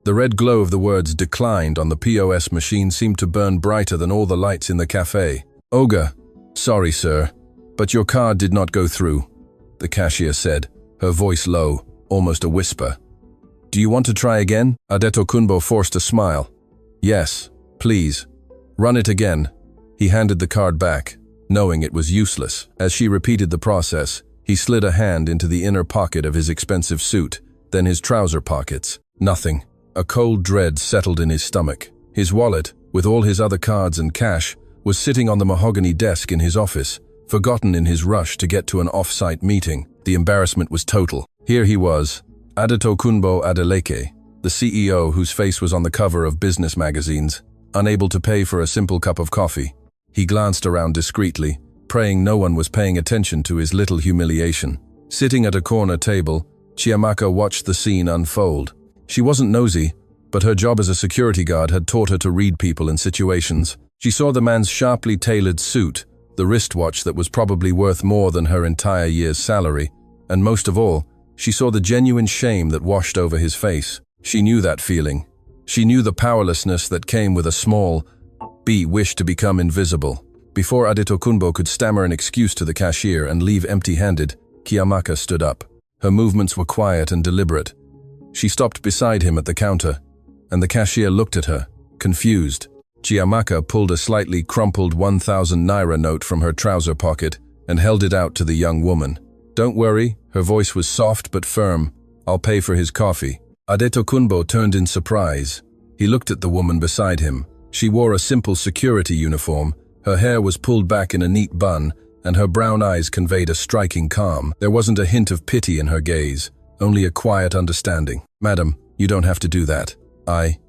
The red glow of the words "declined" on the POS machine seemed to burn brighter than all the lights in the cafe. "Olga, sorry sir, but your card did not go through," the cashier said, her voice low, almost a whisper. "Do you want to try again?" Adetokunbo forced a smile. "Yes, please. Run it again." He handed the card back, knowing it was useless. As she repeated the process, he slid a hand into the inner pocket of his expensive suit, then his trouser pockets. Nothing. A cold dread settled in his stomach. His wallet, with all his other cards and cash, was sitting on the mahogany desk in his office, forgotten in his rush to get to an off-site meeting. The embarrassment was total. Here he was, Adetokunbo Adeleke, the CEO whose face was on the cover of business magazines, unable to pay for a simple cup of coffee. He glanced around discreetly, praying no one was paying attention to his little humiliation. Sitting at a corner table, Chiamaka watched the scene unfold. She wasn't nosy, but her job as a security guard had taught her to read people and situations. She saw the man's sharply tailored suit, the wristwatch that was probably worth more than her entire year's salary, and most of all, she saw the genuine shame that washed over his face. She knew that feeling. She knew the powerlessness that came with a small, wish to become invisible. Before Adetokunbo could stammer an excuse to the cashier and leave empty-handed, Chiamaka stood up. Her movements were quiet and deliberate. She stopped beside him at the counter, and the cashier looked at her, confused. Chiamaka pulled a slightly crumpled 1,000 naira note from her trouser pocket and held it out to the young woman. "Don't worry," her voice was soft but firm. "I'll pay for his coffee." Adetokunbo turned in surprise. He looked at the woman beside him. She wore a simple security uniform. Her hair was pulled back in a neat bun, and her brown eyes conveyed a striking calm. There wasn't a hint of pity in her gaze, only a quiet understanding. "Madam, you don't have to do that."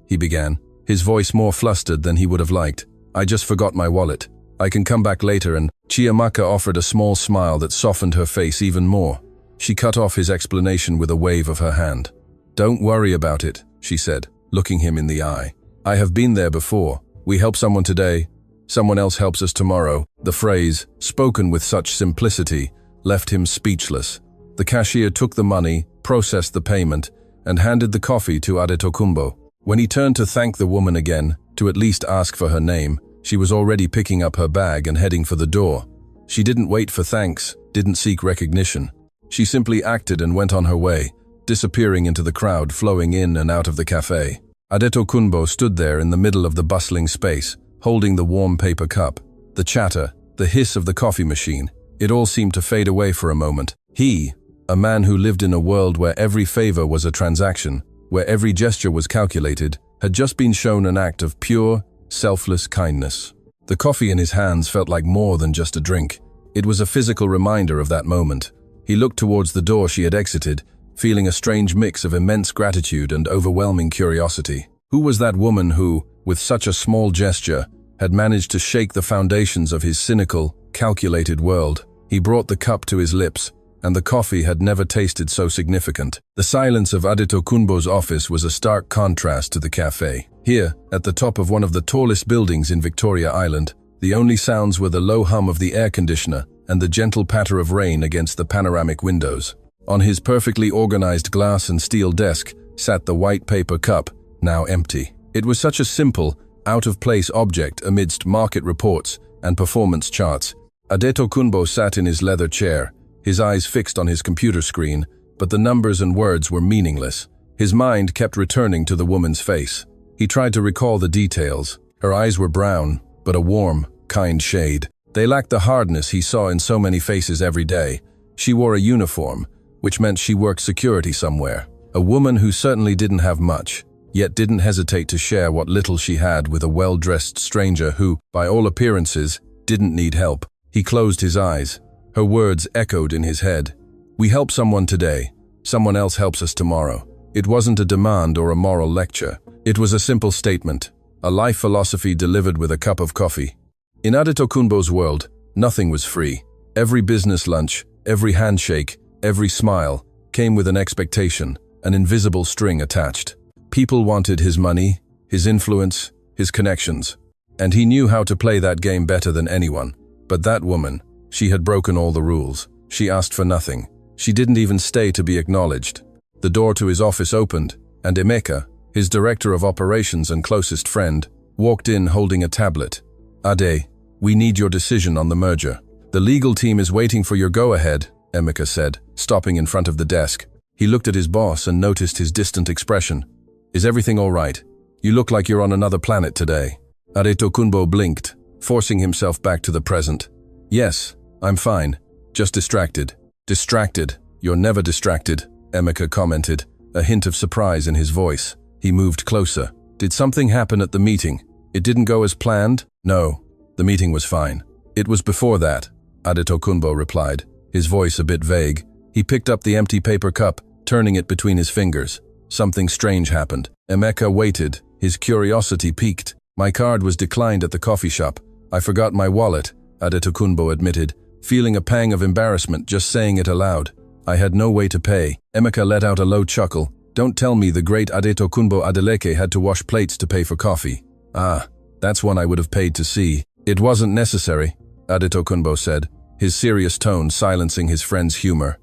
He began, his voice more flustered than he would have liked. "I just forgot my wallet. I can come back later," and Chiamaka offered a small smile that softened her face even more. She cut off his explanation with a wave of her hand. "Don't worry about it," she said, looking him in the eye. "I have been there before. We help someone today, someone else helps us tomorrow." The phrase, spoken with such simplicity, left him speechless. The cashier took the money, processed the payment, and handed the coffee to Adetokunbo. When he turned to thank the woman again, to at least ask for her name, she was already picking up her bag and heading for the door. She didn't wait for thanks, didn't seek recognition. She simply acted and went on her way, disappearing into the crowd flowing in and out of the cafe. Adetokunbo stood there in the middle of the bustling space, holding the warm paper cup. The chatter, the hiss of the coffee machine, it all seemed to fade away for a moment. He, a man who lived in a world where every favor was a transaction, where every gesture was calculated, had just been shown an act of pure, selfless kindness. The coffee in his hands felt like more than just a drink. It was a physical reminder of that moment. He looked towards the door she had exited, feeling a strange mix of immense gratitude and overwhelming curiosity. Who was that woman who, with such a small gesture, had managed to shake the foundations of his cynical, calculated world? He brought the cup to his lips, and the coffee had never tasted so significant. The silence of Adetokunbo's office was a stark contrast to the cafe. Here, at the top of one of the tallest buildings in Victoria Island, the only sounds were the low hum of the air conditioner and the gentle patter of rain against the panoramic windows. On his perfectly organized glass and steel desk sat the white paper cup, now empty. It was such a simple, out-of-place object amidst market reports and performance charts. Adetokunbo sat in his leather chair, his eyes fixed on his computer screen, but the numbers and words were meaningless. His mind kept returning to the woman's face. He tried to recall the details. Her eyes were brown, but a warm, kind shade. They lacked the hardness he saw in so many faces every day. She wore a uniform, which meant she worked security somewhere. A woman who certainly didn't have much, yet didn't hesitate to share what little she had with a well-dressed stranger who, by all appearances, didn't need help. He closed his eyes. Her words echoed in his head. "We help someone today. Someone else helps us tomorrow." It wasn't a demand or a moral lecture. It was a simple statement, a life philosophy delivered with a cup of coffee. In Adetokunbo's world, nothing was free. Every business lunch, every handshake, every smile came with an expectation, an invisible string attached. People wanted his money, his influence, his connections, and he knew how to play that game better than anyone. But that woman, she had broken all the rules. She asked for nothing. She didn't even stay to be acknowledged. The door to his office opened, and Emeka, his director of operations and closest friend, walked in holding a tablet. "Ade, we need your decision on the merger." "The legal team is waiting for your go-ahead," Emeka said, stopping in front of the desk. He looked at his boss and noticed his distant expression. "Is everything all right? You look like you're on another planet today." Adetokunbo blinked, forcing himself back to the present. "Yes, I'm fine. Just distracted." "Distracted? You're never distracted," Emeka commented, a hint of surprise in his voice. He moved closer. "Did something happen at the meeting? It didn't go as planned?" "No, the meeting was fine. It was before that," Adetokunbo replied, his voice a bit vague. He picked up the empty paper cup, turning it between his fingers. Something strange happened. Emeka waited, his curiosity piqued. "My card was declined at the coffee shop. I forgot my wallet," Adetokunbo admitted, feeling a pang of embarrassment just saying it aloud. "I had no way to pay." Emeka let out a low chuckle. "Don't tell me the great Adetokunbo Adeleke had to wash plates to pay for coffee. Ah, that's one I would have paid to see." "It wasn't necessary," Adetokunbo said, his serious tone silencing his friend's humor.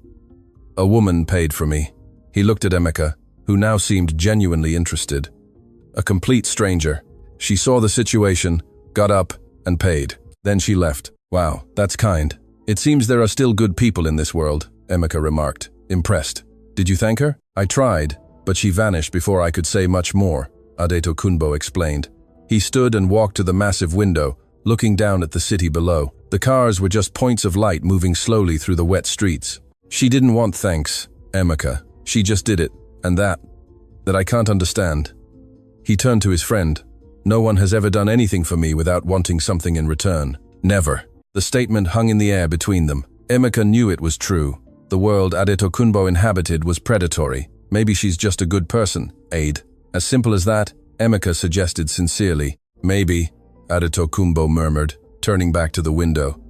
"A woman paid for me." He looked at Emeka, who now seemed genuinely interested. "A complete stranger. She saw the situation, got up, and paid. Then she left." "Wow, that's kind. It seems there are still good people in this world," Emeka remarked, impressed. "Did you thank her?" "I tried, but she vanished before I could say much more," Adetokunbo explained. He stood and walked to the massive window, looking down at the city below. The cars were just points of light moving slowly through the wet streets. "She didn't want thanks, Emeka. She just did it, and that I can't understand." He turned to his friend. "No one has ever done anything for me without wanting something in return. Never." The statement hung in the air between them. Emeka knew it was true. The world Adetokunbo inhabited was predatory. Maybe she's just a good person, Aid. As simple as that, Emeka suggested sincerely. "Maybe," Adetokunbo murmured, turning back to the window.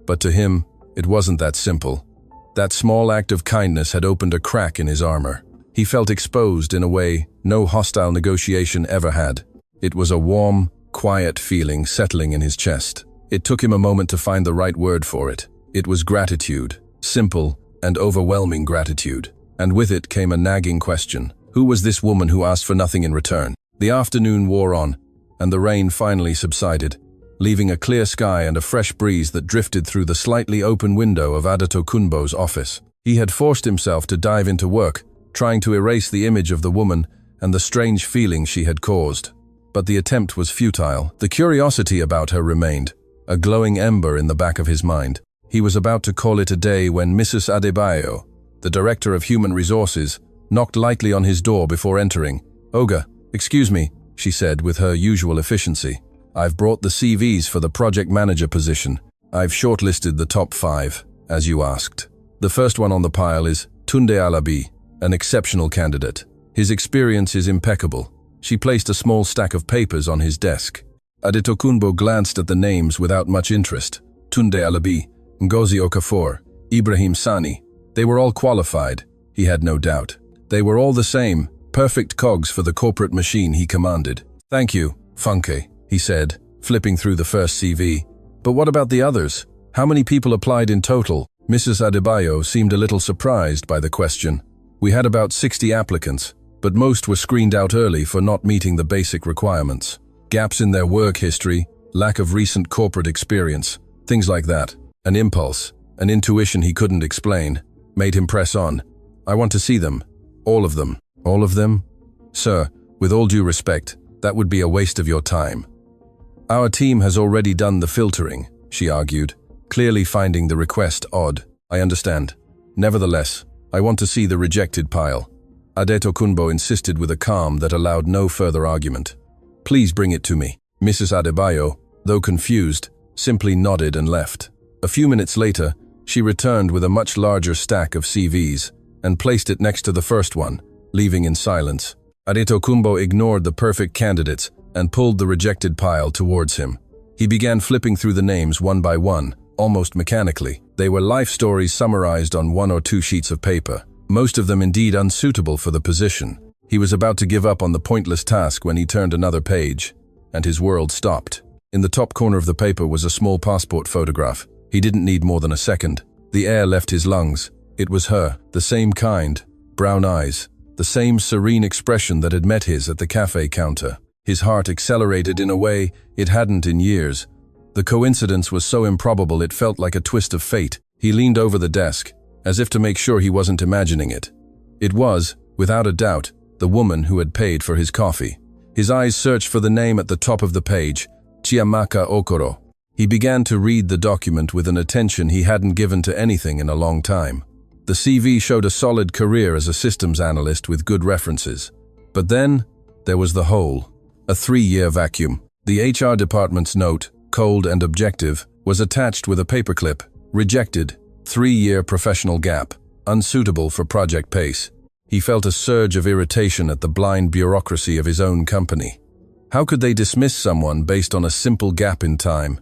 But to him, it wasn't that simple. That small act of kindness had opened a crack in his armor. He felt exposed in a way no hostile negotiation ever had. It was a warm, quiet feeling settling in his chest. It took him a moment to find the right word for it. It was gratitude, simple and overwhelming gratitude. And with it came a nagging question. Who was this woman who asked for nothing in return? The afternoon wore on, and the rain finally subsided, leaving a clear sky and a fresh breeze that drifted through the slightly open window of Adetokunbo's office. He had forced himself to dive into work, trying to erase the image of the woman and the strange feeling she had caused. But the attempt was futile. The curiosity about her remained, a glowing ember in the back of his mind. He was about to call it a day when Mrs. Adebayo, the director of human resources, knocked lightly on his door before entering. "Oga, excuse me," she said with her usual efficiency. "I've brought the CVs for the project manager position. I've shortlisted the top 5, as you asked. The first one on the pile is Tunde Alabi, an exceptional candidate. His experience is impeccable." She placed a small stack of papers on his desk. Adetokunbo glanced at the names without much interest. Tunde Alabi, Ngozi Okafor, Ibrahim Sani. They were all qualified, he had no doubt. They were all the same, perfect cogs for the corporate machine he commanded. "Thank you, Funke," he said, flipping through the first CV. "But what about the others? How many people applied in total?" Mrs. Adebayo seemed a little surprised by the question. "We had about 60 applicants, but most were screened out early for not meeting the basic requirements. Gaps in their work history, lack of recent corporate experience, things like that. An impulse, an intuition he couldn't explain, made him press on. "I want to see them. All of them." "All of them? Sir, with all due respect, that would be a waste of your time." "Our team has already done the filtering," she argued, clearly finding the request odd. "I understand. Nevertheless, I want to see the rejected pile." Adetokunbo insisted with a calm that allowed no further argument. "Please bring it to me." Mrs. Adebayo, though confused, simply nodded and left. A few minutes later, she returned with a much larger stack of CVs and placed it next to the first one, leaving in silence. Adetokunbo ignored the perfect candidates and pulled the rejected pile towards him. He began flipping through the names one by one, almost mechanically. They were life stories summarized on 1 or 2 sheets of paper, most of them indeed unsuitable for the position. He was about to give up on the pointless task when he turned another page, and his world stopped. In the top corner of the paper was a small passport photograph. He didn't need more than a second. The air left his lungs. It was her, the same kind, brown eyes, the same serene expression that had met his at the cafe counter. His heart accelerated in a way it hadn't in years. The coincidence was so improbable it felt like a twist of fate. He leaned over the desk, as if to make sure he wasn't imagining it. It was, without a doubt, the woman who had paid for his coffee. His eyes searched for the name at the top of the page, Chiamaka Okoro. He began to read the document with an attention he hadn't given to anything in a long time. The CV showed a solid career as a systems analyst with good references. But then, there was the hole. A 3-year vacuum. The HR department's note, cold and objective, was attached with a paperclip. Rejected. 3-year professional gap. Unsuitable for project pace. He felt a surge of irritation at the blind bureaucracy of his own company. How could they dismiss someone based on a simple gap in time?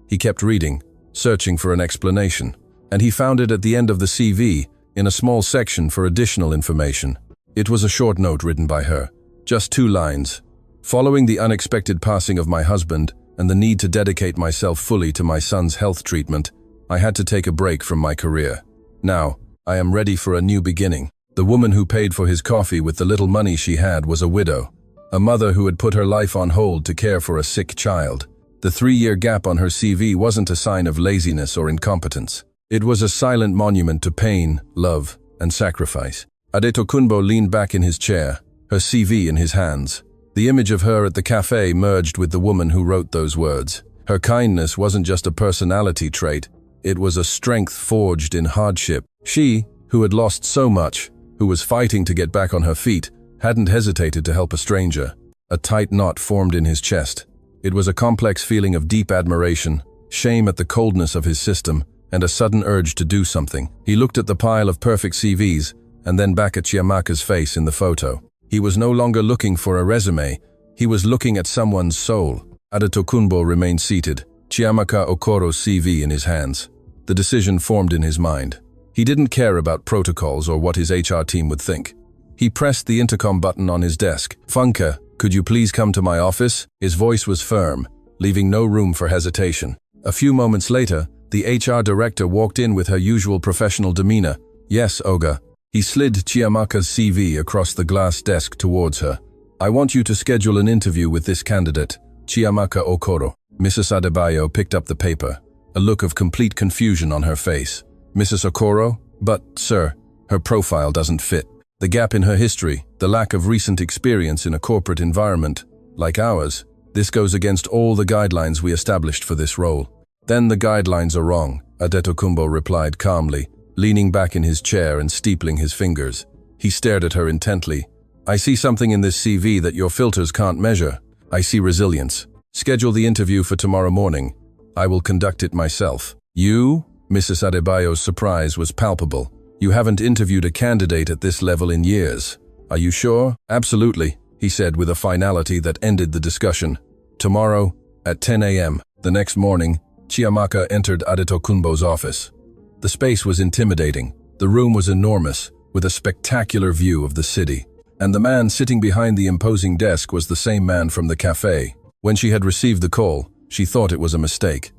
He kept reading, searching for an explanation, and he found it at the end of the CV, in a small section for additional information. It was a short note written by her, just 2 lines. Following the unexpected passing of my husband and the need to dedicate myself fully to my son's health treatment, I had to take a break from my career. Now, I am ready for a new beginning. The woman who paid for his coffee with the little money she had was a widow, a mother who had put her life on hold to care for a sick child. The 3-year gap on her CV wasn't a sign of laziness or incompetence. It was a silent monument to pain, love, and sacrifice. Adetokunbo leaned back in his chair, her CV in his hands. The image of her at the cafe merged with the woman who wrote those words. Her kindness wasn't just a personality trait, it was a strength forged in hardship. She, who had lost so much, who was fighting to get back on her feet, hadn't hesitated to help a stranger. A tight knot formed in his chest. It was a complex feeling of deep admiration, shame at the coldness of his system, and a sudden urge to do something. He looked at the pile of perfect CVs, and then back at Chiamaka's face in the photo. He was no longer looking for a resume, he was looking at someone's soul. Adetokunbo remained seated, Chiamaka Okoro's CV in his hands. The decision formed in his mind. He didn't care about protocols or what his HR team would think. He pressed the intercom button on his desk. "Funke, could you please come to my office?" His voice was firm, leaving no room for hesitation. A few moments later, the HR director walked in with her usual professional demeanor. "Yes, Oga." He slid Chiamaka's CV across the glass desk towards her. "I want you to schedule an interview with this candidate, Chiamaka Okoro." Mrs. Adebayo picked up the paper, a look of complete confusion on her face. "Mrs. Okoro? But, sir, her profile doesn't fit. The gap in her history, the lack of recent experience in a corporate environment, like ours, this goes against all the guidelines we established for this role." "Then the guidelines are wrong," Adetokunbo replied calmly, leaning back in his chair and steepling his fingers. He stared at her intently. "I see something in this CV that your filters can't measure. I see resilience. Schedule the interview for tomorrow morning. I will conduct it myself." "You?" Mrs. Adebayo's surprise was palpable. "You haven't interviewed a candidate at this level in years. Are you sure?" "Absolutely," he said with a finality that ended the discussion. "Tomorrow, at 10 a.m. The next morning, Chiamaka entered Adetokunbo's office. The space was intimidating. The room was enormous, with a spectacular view of the city. And the man sitting behind the imposing desk was the same man from the cafe. When she had received the call, she thought it was a mistake.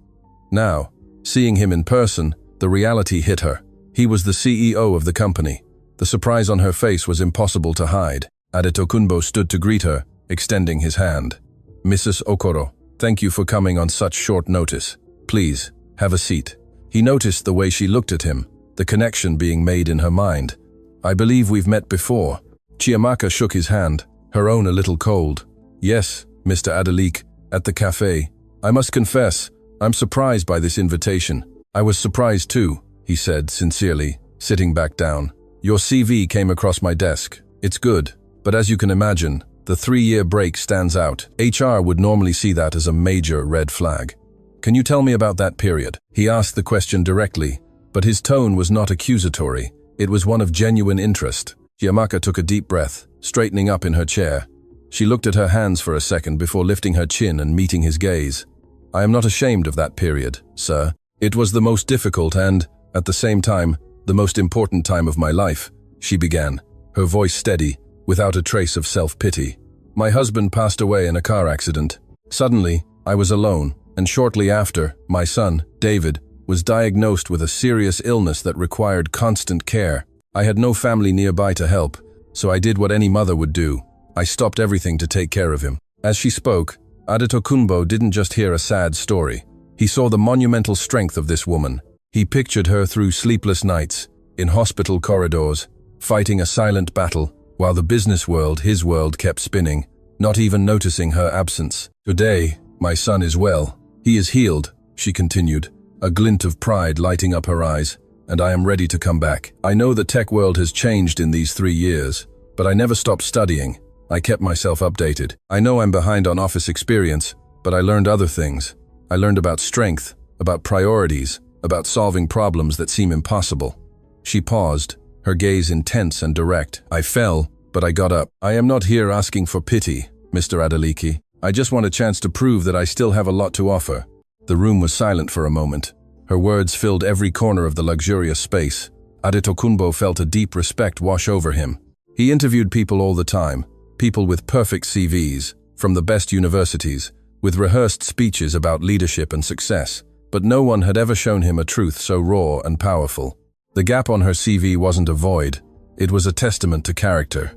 Now, seeing him in person, the reality hit her. He was the CEO of the company. The surprise on her face was impossible to hide. Adetokunbo stood to greet her, extending his hand. "Mrs. Okoro, thank you for coming on such short notice. Please, have a seat." He noticed the way she looked at him, the connection being made in her mind. "I believe we've met before." Chiamaka shook his hand, her own a little cold. "Yes, Mr. Adelik, at the cafe. I must confess, I'm surprised by this invitation." "I was surprised too," he said sincerely, sitting back down. "Your CV came across my desk. It's good, but as you can imagine, the 3-year break stands out. HR would normally see that as a major red flag. Can you tell me about that period?" He asked the question directly, but his tone was not accusatory. It was one of genuine interest. Chiamaka took a deep breath, straightening up in her chair. She looked at her hands for a second before lifting her chin and meeting his gaze. "I am not ashamed of that period, sir. It was the most difficult and, at the same time, the most important time of my life," she began, her voice steady, without a trace of self-pity. "My husband passed away in a car accident. Suddenly, I was alone, and shortly after, my son, David, was diagnosed with a serious illness that required constant care. I had no family nearby to help, so I did what any mother would do. I stopped everything to take care of him. As she spoke, Adetokunbo didn't just hear a sad story. He saw the monumental strength of this woman. He pictured her through sleepless nights, in hospital corridors, fighting a silent battle, while the business world, his world, kept spinning, not even noticing her absence. Today, my son is well. He is healed, she continued, a glint of pride lighting up her eyes, and I am ready to come back. I know the tech world has changed in these 3 years, but I never stopped studying. I kept myself updated. I know I'm behind on office experience, but I learned other things. I learned about strength, about priorities, about solving problems that seem impossible. She paused, her gaze intense and direct. I fell, but I got up. I am not here asking for pity, Mr. Adeleke. I just want a chance to prove that I still have a lot to offer. The room was silent for a moment. Her words filled every corner of the luxurious space. Adetokunbo felt a deep respect wash over him. He interviewed people all the time, people with perfect CVs, from the best universities, with rehearsed speeches about leadership and success, but no one had ever shown him a truth so raw and powerful. The gap on her CV wasn't a void, it was a testament to character.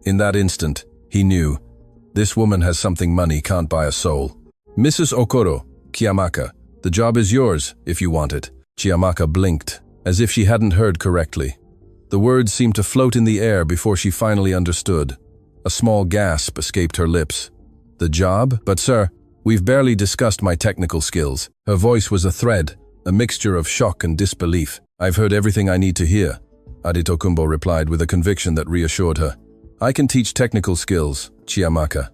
In that instant, he knew, this woman has something money can't buy a soul. Mrs. Okoro, Chiamaka, the job is yours if you want it. Chiamaka blinked, as if she hadn't heard correctly. The words seemed to float in the air before she finally understood. A small gasp escaped her lips. The job? But sir, we've barely discussed my technical skills. Her voice was a thread, a mixture of shock and disbelief. I've heard everything I need to hear, Adetokunbo replied with a conviction that reassured her. I can teach technical skills, Chiamaka.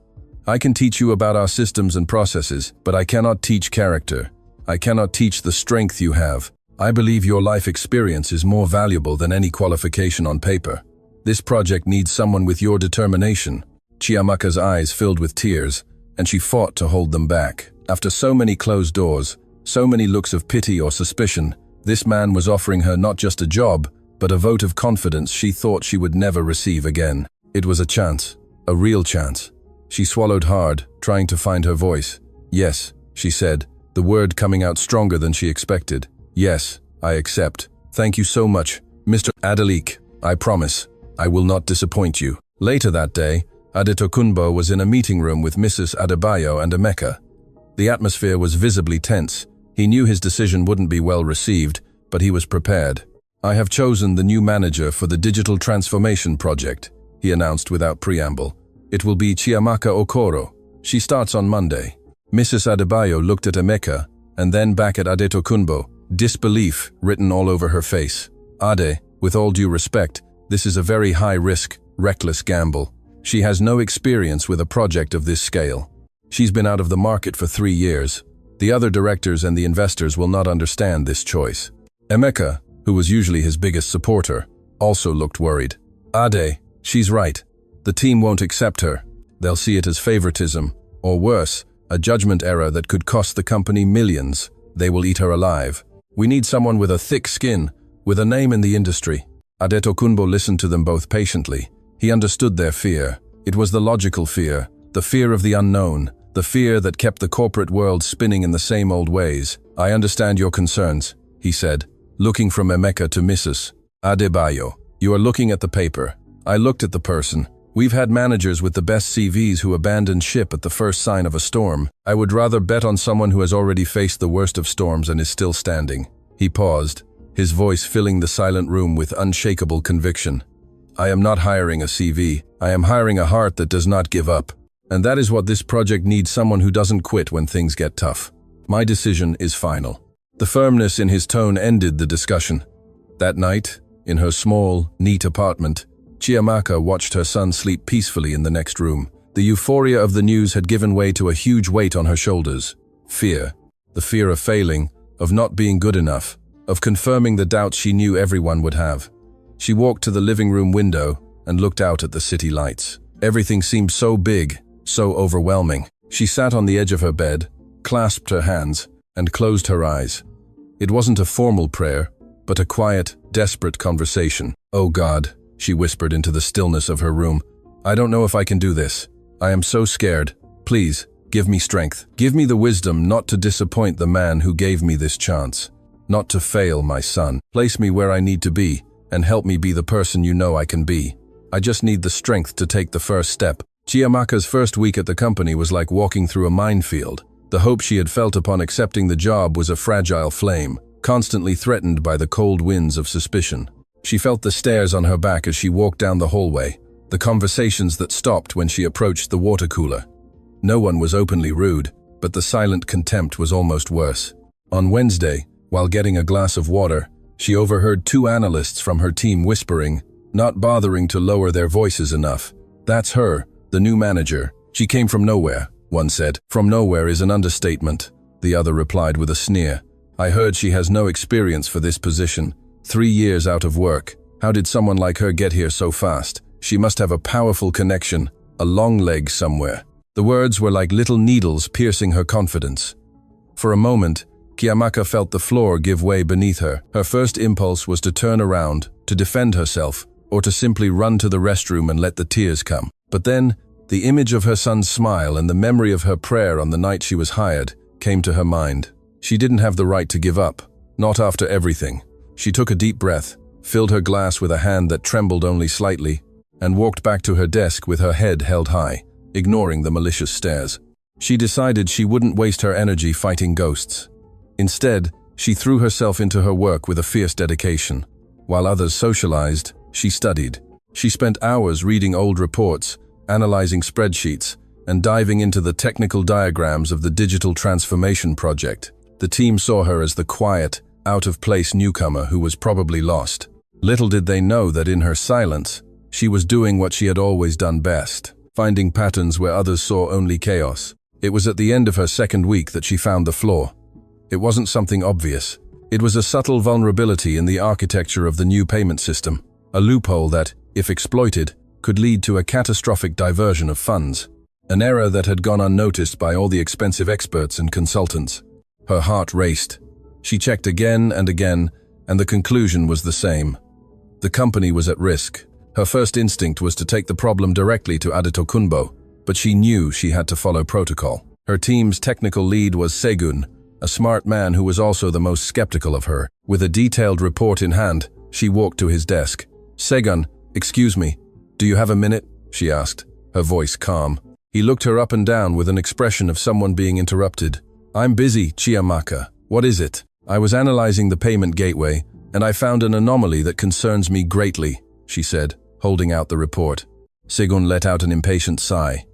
I can teach you about our systems and processes, but I cannot teach character. I cannot teach the strength you have. I believe your life experience is more valuable than any qualification on paper. This project needs someone with your determination. Chiamaka's eyes filled with tears, and she fought to hold them back. After so many closed doors, so many looks of pity or suspicion, this man was offering her not just a job, but a vote of confidence she thought she would never receive again. It was a chance, a real chance. She swallowed hard, trying to find her voice. Yes, she said, the word coming out stronger than she expected. Yes, I accept. Thank you so much, Mr. Adeleke. I promise, I will not disappoint you. Later that day, Adetokunbo was in a meeting room with Mrs. Adebayo and Emeka. The atmosphere was visibly tense. He knew his decision wouldn't be well received, but he was prepared. I have chosen the new manager for the digital transformation project, he announced without preamble. It will be Chiamaka Okoro. She starts on Monday. Mrs. Adebayo looked at Emeka and then back at Adetokunbo, disbelief written all over her face. Ade, with all due respect, this is a very high-risk, reckless gamble. She has no experience with a project of this scale. She's been out of the market for 3 years. The other directors and the investors will not understand this choice. Emeka, who was usually his biggest supporter, also looked worried. Ade, she's right. The team won't accept her. They'll see it as favoritism, or worse, a judgment error that could cost the company millions. They will eat her alive. We need someone with a thick skin, with a name in the industry. Adetokunbo listened to them both patiently. He understood their fear. It was the logical fear, the fear of the unknown, the fear that kept the corporate world spinning in the same old ways. I understand your concerns, he said, looking from Emeka to Mrs. Adebayo. You are looking at the paper. I looked at the person. We've had managers with the best CVs who abandoned ship at the first sign of a storm. I would rather bet on someone who has already faced the worst of storms and is still standing. He paused, his voice filling the silent room with unshakable conviction. I am not hiring a CV. I am hiring a heart that does not give up. And that is what this project needs, someone who doesn't quit when things get tough. My decision is final. The firmness in his tone ended the discussion. That night, in her small, neat apartment, Chiamaka watched her son sleep peacefully in the next room. The euphoria of the news had given way to a huge weight on her shoulders. Fear. The fear of failing, of not being good enough, of confirming the doubts she knew everyone would have. She walked to the living room window and looked out at the city lights. Everything seemed so big, so overwhelming. She sat on the edge of her bed, clasped her hands, and closed her eyes. It wasn't a formal prayer, but a quiet, desperate conversation. Oh God, she whispered into the stillness of her room. I don't know if I can do this. I am so scared. Please, give me strength. Give me the wisdom not to disappoint the man who gave me this chance. Not to fail my son. Place me where I need to be, and help me be the person you know I can be. I just need the strength to take the first step." Chiamaka's first week at the company was like walking through a minefield. The hope she had felt upon accepting the job was a fragile flame, constantly threatened by the cold winds of suspicion. She felt the stares on her back as she walked down the hallway, the conversations that stopped when she approached the water cooler. No one was openly rude, but the silent contempt was almost worse. On Wednesday, while getting a glass of water, she overheard two analysts from her team whispering, not bothering to lower their voices enough. "That's her, the new manager. She came from nowhere," one said. "From nowhere is an understatement," the other replied with a sneer. "I heard she has no experience for this position. 3 years out of work. How did someone like her get here so fast? She must have a powerful connection, a long leg somewhere." The words were like little needles piercing her confidence. For a moment, Chiamaka felt the floor give way beneath her. Her first impulse was to turn around, to defend herself, or to simply run to the restroom and let the tears come. But then, the image of her son's smile and the memory of her prayer on the night she was hired came to her mind. She didn't have the right to give up, not after everything. She took a deep breath, filled her glass with a hand that trembled only slightly, and walked back to her desk with her head held high, ignoring the malicious stares. She decided she wouldn't waste her energy fighting ghosts. Instead, she threw herself into her work with a fierce dedication. While others socialized, she studied. She spent hours reading old reports, analyzing spreadsheets, and diving into the technical diagrams of the digital transformation project. The team saw her as the quiet, out-of-place newcomer who was probably lost. Little did they know that in her silence, she was doing what she had always done best, finding patterns where others saw only chaos. It was at the end of her second week that she found the flaw. It wasn't something obvious. It was a subtle vulnerability in the architecture of the new payment system, a loophole that, if exploited, could lead to a catastrophic diversion of funds, an error that had gone unnoticed by all the expensive experts and consultants. Her heart raced. She checked again, and the conclusion was the same. The company was at risk. Her first instinct was to take the problem directly to Adetokunbo, but she knew she had to follow protocol. Her team's technical lead was Segun, a smart man who was also the most skeptical of her. With a detailed report in hand, she walked to his desk. "Segun, excuse me, do you have a minute?" she asked, her voice calm. He looked her up and down with an expression of someone being interrupted. "I'm busy, Chiamaka. What is it?" "I was analyzing the payment gateway, and I found an anomaly that concerns me greatly," she said, holding out the report. Segun let out an impatient sigh.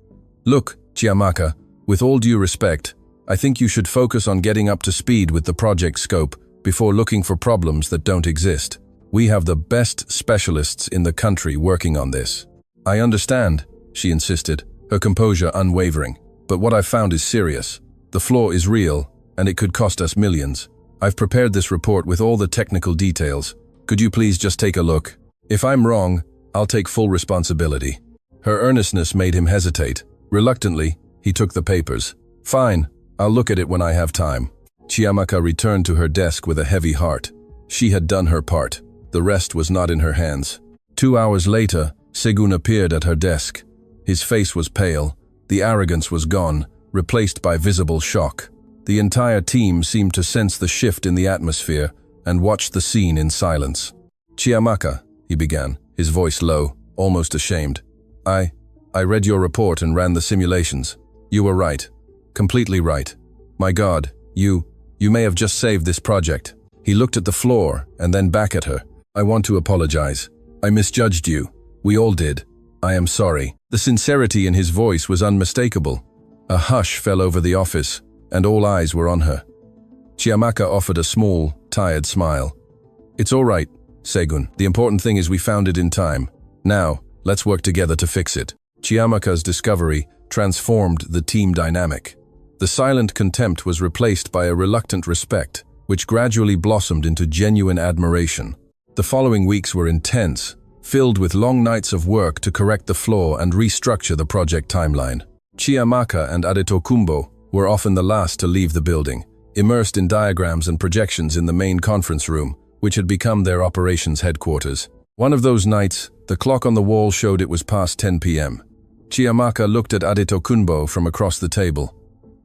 "Look, Chiamaka, with all due respect, I think you should focus on getting up to speed with the project scope before looking for problems that don't exist. We have the best specialists in the country working on this." "I understand," she insisted, her composure unwavering. "But what I've found is serious. The flaw is real, and it could cost us millions. I've prepared this report with all the technical details. Could you please just take a look? If I'm wrong, I'll take full responsibility." Her earnestness made him hesitate. Reluctantly, he took the papers. "Fine. I'll look at it when I have time." Chiamaka returned to her desk with a heavy heart. She had done her part. The rest was not in her hands. 2 hours later, Segun appeared at her desk. His face was pale. The arrogance was gone, replaced by visible shock. The entire team seemed to sense the shift in the atmosphere and watched the scene in silence. "Chiamaka," he began, his voice low, almost ashamed. I read your report and ran the simulations. You were right. Completely right. My God, you may have just saved this project." He looked at the floor and then back at her. "I want to apologize. I misjudged you. We all did. I am sorry." The sincerity in his voice was unmistakable. A hush fell over the office, and all eyes were on her. Chiamaka offered a small, tired smile. "It's all right, Segun. The important thing is we found it in time. Now, let's work together to fix it." Chiamaka's discovery transformed the team dynamic. The silent contempt was replaced by a reluctant respect, which gradually blossomed into genuine admiration. The following weeks were intense, filled with long nights of work to correct the flaw and restructure the project timeline. Chiamaka and Adetokunbo were often the last to leave the building, immersed in diagrams and projections in the main conference room, which had become their operations headquarters. One of those nights, the clock on the wall showed it was past 10 p.m. Chiamaka looked at Adetokunbo from across the table.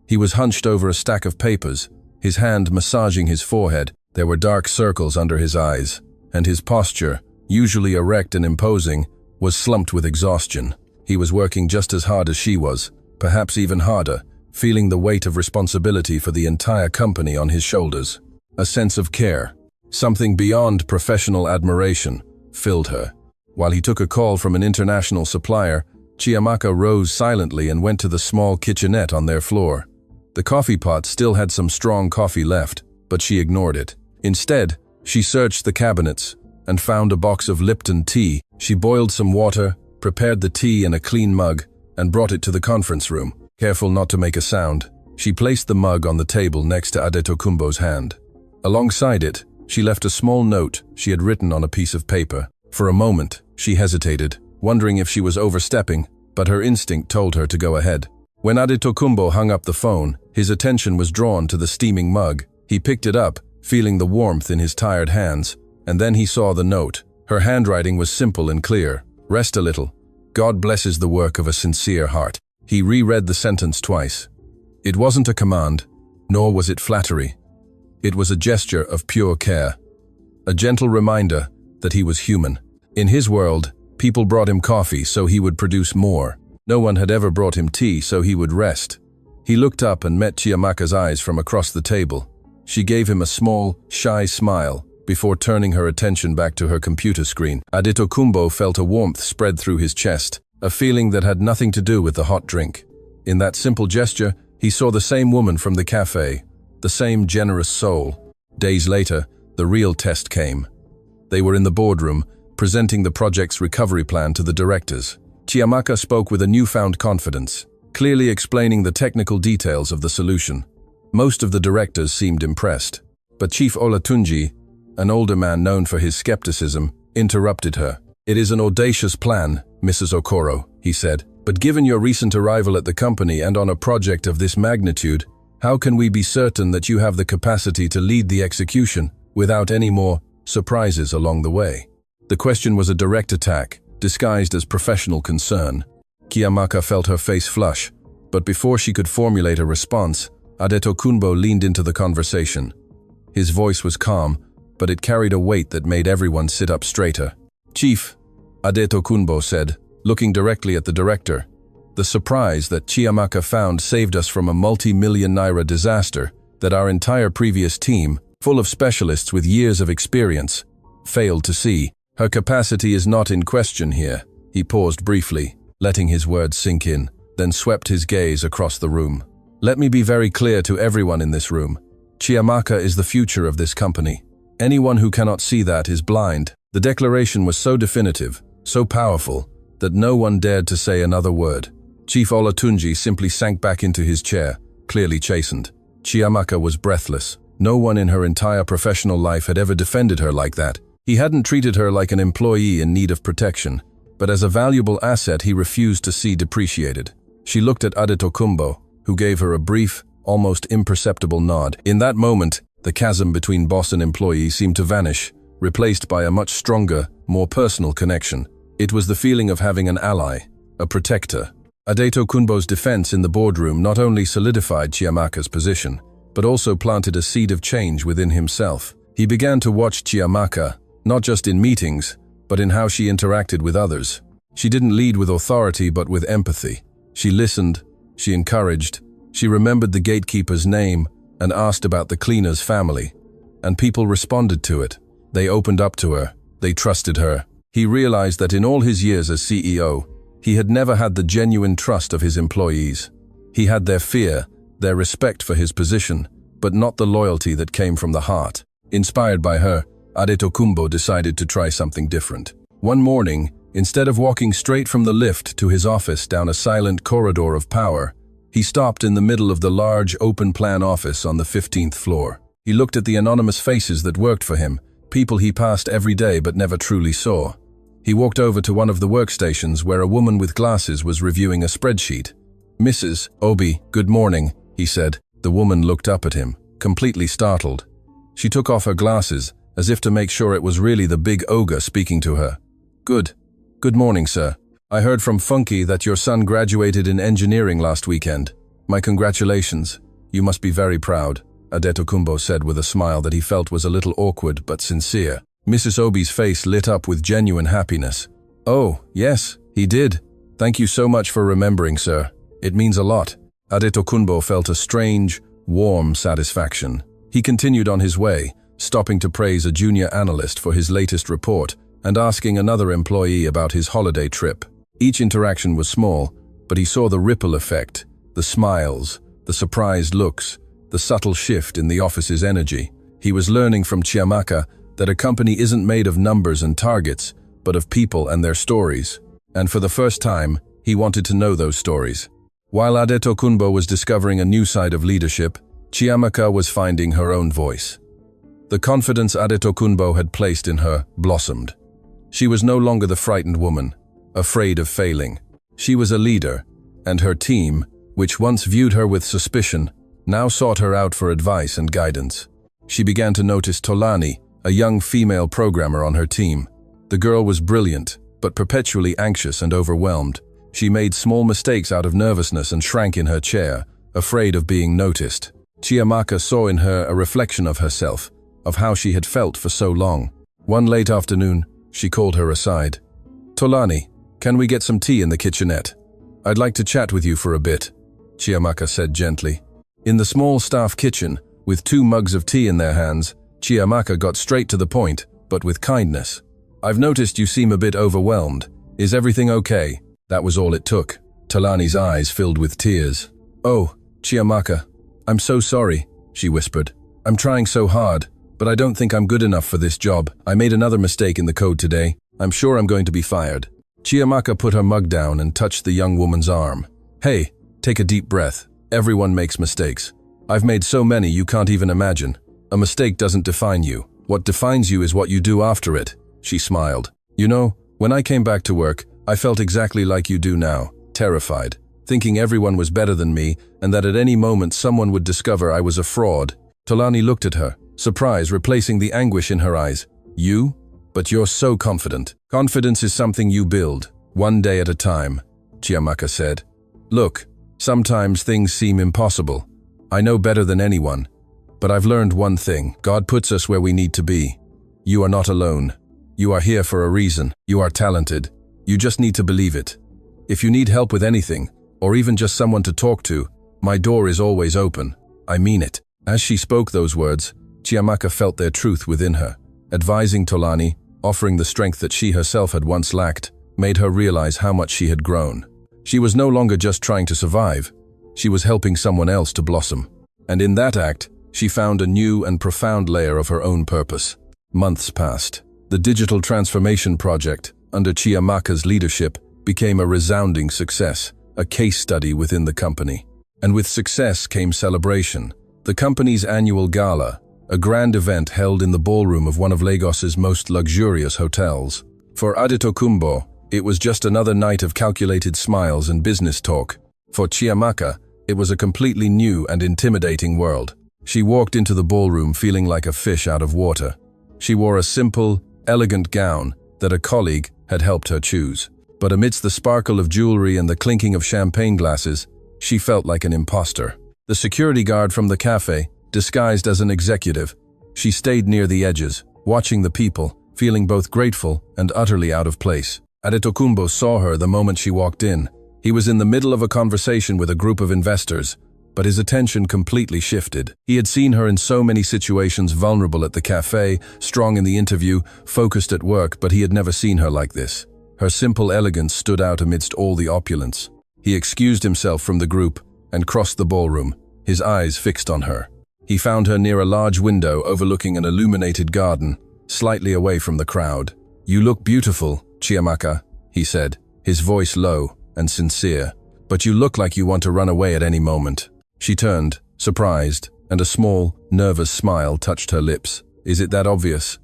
He was hunched over a stack of papers, his hand massaging his forehead. There were dark circles under his eyes, and his posture, usually erect and imposing, was slumped with exhaustion. He was working just as hard as she was, perhaps even harder, feeling the weight of responsibility for the entire company on his shoulders. A sense of care, something beyond professional admiration, filled her. While he took a call from an international supplier, Chiamaka rose silently and went to the small kitchenette on their floor. The coffee pot still had some strong coffee left, but she ignored it. Instead, she searched the cabinets and found a box of Lipton tea. She boiled some water, prepared the tea in a clean mug, and brought it to the conference room. Careful not to make a sound, she placed the mug on the table next to Adetokunbo's hand. Alongside it, she left a small note she had written on a piece of paper. For a moment, she hesitated, wondering if she was overstepping, but her instinct told her to go ahead. When Adetokunbo hung up the phone, his attention was drawn to the steaming mug. He picked it up, feeling the warmth in his tired hands, and then he saw the note. Her handwriting was simple and clear. Rest a little. God blesses the work of a sincere heart. He reread the sentence twice. It wasn't a command, nor was it flattery. It was a gesture of pure care. A gentle reminder that he was human. In his world, people brought him coffee so he would produce more. No one had ever brought him tea so he would rest. He looked up and met Chiamaka's eyes from across the table. She gave him a small, shy smile before turning her attention back to her computer screen. Adetokunbo felt a warmth spread through his chest, a feeling that had nothing to do with the hot drink. In that simple gesture, he saw the same woman from the cafe, the same generous soul. Days later, the real test came. They were in the boardroom, presenting the project's recovery plan to the directors. Chiamaka spoke with a newfound confidence, clearly explaining the technical details of the solution. Most of the directors seemed impressed, but Chief Olatunji, an older man known for his skepticism, interrupted her. "It is an audacious plan, Mrs. Okoro," he said, "but given your recent arrival at the company and on a project of this magnitude, how can we be certain that you have the capacity to lead the execution without any more surprises along the way?" The question was a direct attack, disguised as professional concern. Chiamaka felt her face flush, but before she could formulate a response, Adetokunbo leaned into the conversation. His voice was calm, but it carried a weight that made everyone sit up straighter. "Chief," Adetokunbo said, looking directly at the director, "the surprise that Chiamaka found saved us from a multi-million naira disaster that our entire previous team, full of specialists with years of experience, failed to see. Her capacity is not in question here." He paused briefly, letting his words sink in, then swept his gaze across the room. "Let me be very clear to everyone in this room. Chiamaka is the future of this company. Anyone who cannot see that is blind." The declaration was so definitive, so powerful, that no one dared to say another word. Chief Olatunji simply sank back into his chair, clearly chastened. Chiamaka was breathless. No one in her entire professional life had ever defended her like that. He hadn't treated her like an employee in need of protection, but as a valuable asset he refused to see depreciated. She looked at Adetokunbo, who gave her a brief, almost imperceptible nod. In that moment, the chasm between boss and employee seemed to vanish, replaced by a much stronger, more personal connection. It was the feeling of having an ally, a protector. Adetokunbo's defense in the boardroom not only solidified Chiamaka's position, but also planted a seed of change within himself. He began to watch Chiamaka, not just in meetings, but in how she interacted with others. She didn't lead with authority but with empathy. She listened, she encouraged, she remembered the gatekeeper's name and asked about the cleaner's family. And people responded to it. They opened up to her, they trusted her. He realized that in all his years as CEO, he had never had the genuine trust of his employees. He had their fear, their respect for his position, but not the loyalty that came from the heart. Inspired by her, Adetokunbo decided to try something different. One morning, instead of walking straight from the lift to his office down a silent corridor of power, he stopped in the middle of the large open-plan office on the 15th floor. He looked at the anonymous faces that worked for him, people he passed every day but never truly saw. He walked over to one of the workstations where a woman with glasses was reviewing a spreadsheet. "Mrs. Obi, good morning," he said. The woman looked up at him, completely startled. She took off her glasses, as if to make sure it was really the big ogre speaking to her. Good morning, sir. I heard from Funky that your son graduated in engineering last weekend. My congratulations. You must be very proud," Adetokunbo said with a smile that he felt was a little awkward but sincere. Mrs. Obi's face lit up with genuine happiness. Oh, yes, he did. Thank you so much for remembering, sir. It means a lot. Adetokunbo felt a strange, warm satisfaction. He continued on his way, stopping to praise a junior analyst for his latest report and asking another employee about his holiday trip. Each interaction was small, but he saw the ripple effect, the smiles, the surprised looks, the subtle shift in the office's energy. He was learning from Chiamaka that a company isn't made of numbers and targets, but of people and their stories. And for the first time, he wanted to know those stories. While Adetokunbo was discovering a new side of leadership, Chiamaka was finding her own voice. The confidence Adetokunbo had placed in her blossomed. She was no longer the frightened woman, afraid of failing. She was a leader, and her team, which once viewed her with suspicion, now sought her out for advice and guidance. She began to notice Tolani, a young female programmer on her team. The girl was brilliant, but perpetually anxious and overwhelmed. She made small mistakes out of nervousness and shrank in her chair, afraid of being noticed. Chiamaka saw in her a reflection of herself, of how she had felt for so long. One late afternoon, she called her aside. "Tolani, can we get some tea in the kitchenette? I'd like to chat with you for a bit," Chiamaka said gently. In the small staff kitchen, with 2 mugs of tea in their hands, Chiamaka got straight to the point, but with kindness. "I've noticed you seem a bit overwhelmed. Is everything okay?" That was all it took. Tolani's eyes filled with tears. "Oh, Chiamaka, I'm so sorry," she whispered. "I'm trying so hard, but I don't think I'm good enough for this job. I made another mistake in the code today. I'm sure I'm going to be fired." Chiamaka put her mug down and touched the young woman's arm. "Hey, take a deep breath. Everyone makes mistakes. I've made so many you can't even imagine. A mistake doesn't define you. What defines you is what you do after it," she smiled. "You know, when I came back to work, I felt exactly like you do now, terrified, thinking everyone was better than me and that at any moment someone would discover I was a fraud." Tolani looked at her, surprise replacing the anguish in her eyes. "You? But you're so confident." "Confidence is something you build, one day at a time," Chiamaka said. "Look, sometimes things seem impossible. I know better than anyone. But I've learned one thing. God puts us where we need to be. You are not alone. You are here for a reason. You are talented. You just need to believe it. If you need help with anything, or even just someone to talk to, my door is always open. I mean it." As she spoke those words, Chiamaka felt their truth within her. Advising Tolani, offering the strength that she herself had once lacked, made her realize how much she had grown. She was no longer just trying to survive. She was helping someone else to blossom. And in that act, she found a new and profound layer of her own purpose. Months passed. The digital transformation project, under Chiamaka's leadership, became a resounding success, a case study within the company. And with success came celebration. The company's annual gala, a grand event held in the ballroom of one of Lagos's most luxurious hotels. For Adetokunbo, it was just another night of calculated smiles and business talk. For Chiamaka, it was a completely new and intimidating world. She walked into the ballroom feeling like a fish out of water. She wore a simple, elegant gown that a colleague had helped her choose. But amidst the sparkle of jewelry and the clinking of champagne glasses, she felt like an imposter. The security guard from the cafe, disguised as an executive, she stayed near the edges, watching the people, feeling both grateful and utterly out of place. Adetokunbo saw her the moment she walked in. He was in the middle of a conversation with a group of investors, but his attention completely shifted. He had seen her in so many situations, vulnerable at the cafe, strong in the interview, focused at work, but he had never seen her like this. Her simple elegance stood out amidst all the opulence. He excused himself from the group and crossed the ballroom, his eyes fixed on her. He found her near a large window overlooking an illuminated garden, slightly away from the crowd. "You look beautiful, Chiamaka," he said, his voice low and sincere. "But you look like you want to run away at any moment." She turned, surprised, and a small, nervous smile touched her lips. "Is it that obvious?"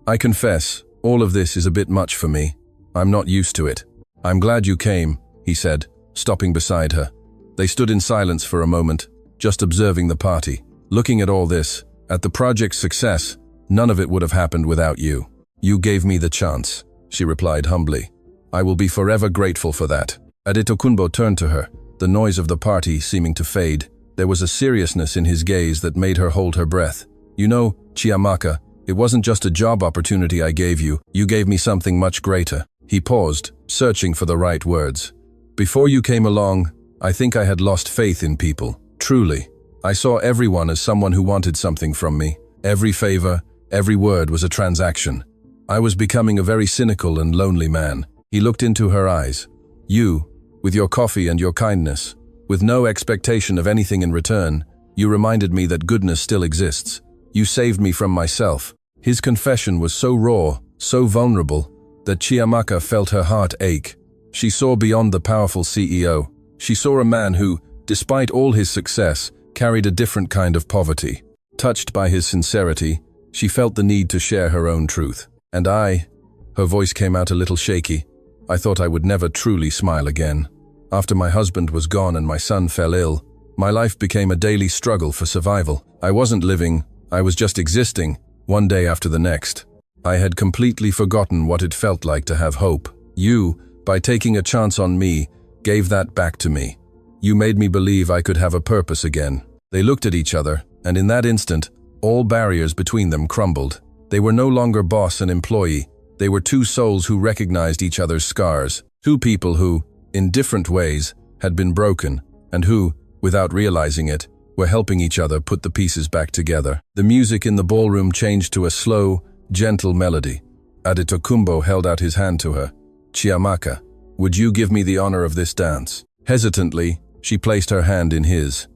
"I confess, all of this is a bit much for me. I'm not used to it." "I'm glad you came," he said, stopping beside her. They stood in silence for a moment, just observing the party. "Looking at all this, at the project's success, none of it would have happened without you. You gave me the chance," she replied humbly. "I will be forever grateful for that." Adetokunbo turned to her, the noise of the party seeming to fade. There was a seriousness in his gaze that made her hold her breath. "You know, Chiamaka, it wasn't just a job opportunity I gave you. You gave me something much greater." He paused, searching for the right words. Before you came along, I think I had lost faith in people. Truly. I saw everyone as someone who wanted something from me. Every favor, every word was a transaction. I was becoming a very cynical and lonely man. He looked into her eyes. You, with your coffee and your kindness, with no expectation of anything in return, you reminded me that goodness still exists. You saved me from myself. His confession was so raw, so vulnerable, that Chiamaka felt her heart ache. She saw beyond the powerful CEO. She saw a man who, despite all his success, carried a different kind of poverty. Touched by his sincerity, she felt the need to share her own truth. And her voice came out a little shaky, I thought I would never truly smile again. After my husband was gone and my son fell ill, my life became a daily struggle for survival. I wasn't living, I was just existing, one day after the next. I had completely forgotten what it felt like to have hope. You, by taking a chance on me, gave that back to me. You made me believe I could have a purpose again. They looked at each other, and in that instant, all barriers between them crumbled. They were no longer boss and employee. They were two souls who recognized each other's scars. Two people who, in different ways, had been broken, and who, without realizing it, were helping each other put the pieces back together. The music in the ballroom changed to a slow, gentle melody. Adetokunbo held out his hand to her. Chiamaka, would you give me the honor of this dance? Hesitantly, she placed her hand in his.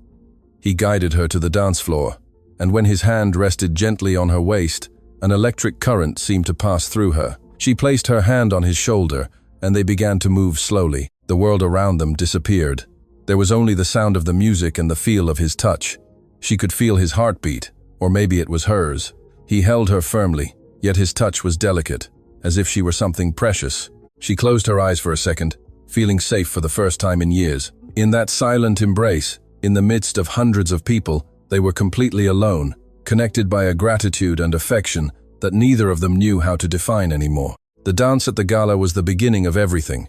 He guided her to the dance floor, and when his hand rested gently on her waist, an electric current seemed to pass through her. She placed her hand on his shoulder, and they began to move slowly. The world around them disappeared. There was only the sound of the music and the feel of his touch. She could feel his heartbeat, or maybe it was hers. He held her firmly, yet his touch was delicate, as if she were something precious. She closed her eyes for a second, feeling safe for the first time in years. In that silent embrace, in the midst of hundreds of people, they were completely alone, connected by a gratitude and affection that neither of them knew how to define anymore. The dance at the gala was the beginning of everything.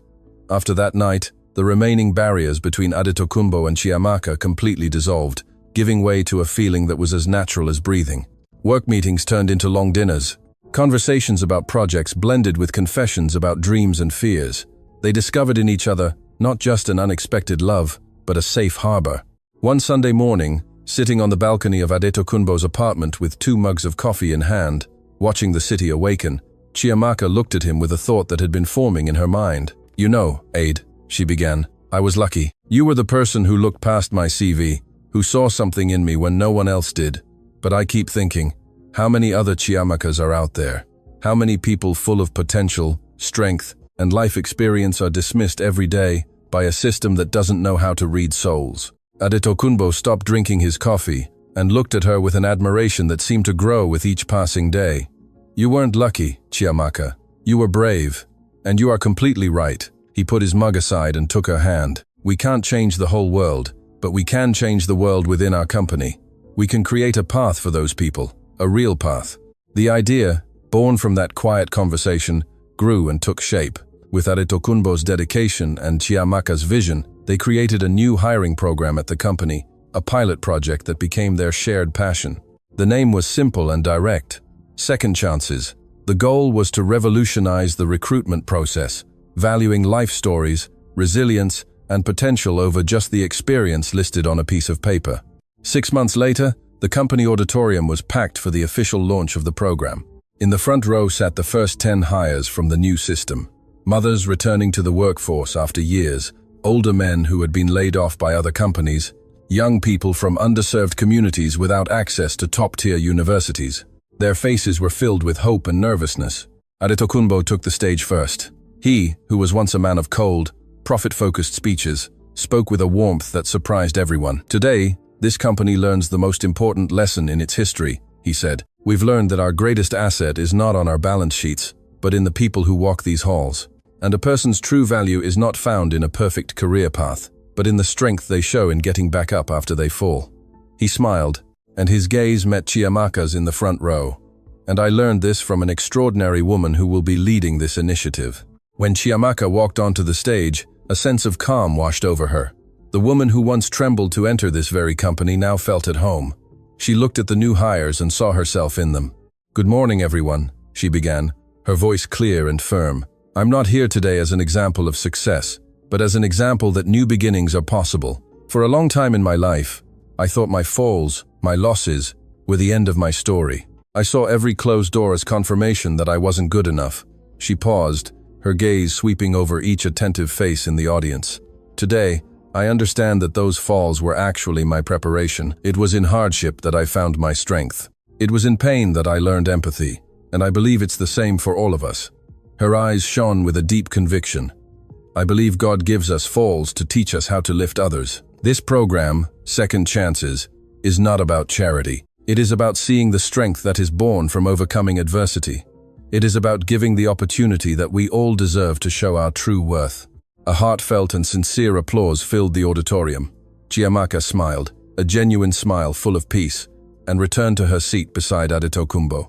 After that night, the remaining barriers between Adetokunbo and Chiamaka completely dissolved, giving way to a feeling that was as natural as breathing. Work meetings turned into long dinners. Conversations about projects blended with confessions about dreams and fears. They discovered in each other not just an unexpected love, but a safe harbor. One Sunday morning, sitting on the balcony of Adetokunbo's apartment with 2 mugs of coffee in hand, watching the city awaken, Chiamaka looked at him with a thought that had been forming in her mind. You know, Ade, she began, I was lucky. You were the person who looked past my CV, who saw something in me when no one else did. But I keep thinking, how many other Chiamakas are out there? How many people full of potential, strength, and life experience are dismissed every day by a system that doesn't know how to read souls? Adetokunbo stopped drinking his coffee and looked at her with an admiration that seemed to grow with each passing day. You weren't lucky, Chiamaka. You were brave. And you are completely right. He put his mug aside and took her hand. We can't change the whole world, but we can change the world within our company. We can create a path for those people, a real path. The idea, born from that quiet conversation, grew and took shape. With Adetokunbo's dedication and Chiamaka's vision, they created a new hiring program at the company, a pilot project that became their shared passion. The name was simple and direct. Second Chances. The goal was to revolutionize the recruitment process, valuing life stories, resilience, and potential over just the experience listed on a piece of paper. 6 months later, the company auditorium was packed for the official launch of the program. In the front row sat the first 10 hires from the new system. Mothers returning to the workforce after years, older men who had been laid off by other companies, young people from underserved communities without access to top-tier universities. Their faces were filled with hope and nervousness. Adetokunbo took the stage first. He, who was once a man of cold, profit-focused speeches, spoke with a warmth that surprised everyone. Today, this company learns the most important lesson in its history, he said. We've learned that our greatest asset is not on our balance sheets, but in the people who walk these halls. And a person's true value is not found in a perfect career path, but in the strength they show in getting back up after they fall. He smiled, and his gaze met Chiamaka's in the front row. And I learned this from an extraordinary woman who will be leading this initiative. When Chiamaka walked onto the stage, a sense of calm washed over her. The woman who once trembled to enter this very company now felt at home. She looked at the new hires and saw herself in them. Good morning, everyone, she began, her voice clear and firm. I'm not here today as an example of success, but as an example that new beginnings are possible. For a long time in my life, I thought my falls, my losses, were the end of my story. I saw every closed door as confirmation that I wasn't good enough. She paused, her gaze sweeping over each attentive face in the audience. Today, I understand that those falls were actually my preparation. It was in hardship that I found my strength. It was in pain that I learned empathy, and I believe it's the same for all of us. Her eyes shone with a deep conviction. I believe God gives us falls to teach us how to lift others. This program, Second Chances, is not about charity. It is about seeing the strength that is born from overcoming adversity. It is about giving the opportunity that we all deserve to show our true worth. A heartfelt and sincere applause filled the auditorium. Chiamaka smiled, a genuine smile full of peace, and returned to her seat beside Adetokunbo.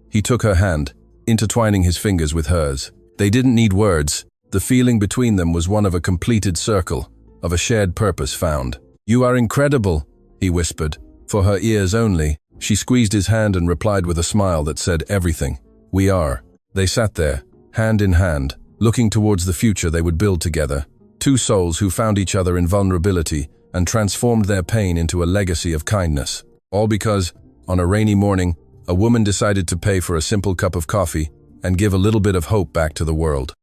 He took her hand, intertwining his fingers with hers. They didn't need words. The feeling between them was one of a completed circle, of a shared purpose found. "You are incredible," he whispered. For her ears only, she squeezed his hand and replied with a smile that said everything. "We are." They sat there, hand in hand, looking towards the future they would build together. Two souls who found each other in vulnerability and transformed their pain into a legacy of kindness. All because, on a rainy morning, a woman decided to pay for a simple cup of coffee and give a little bit of hope back to the world.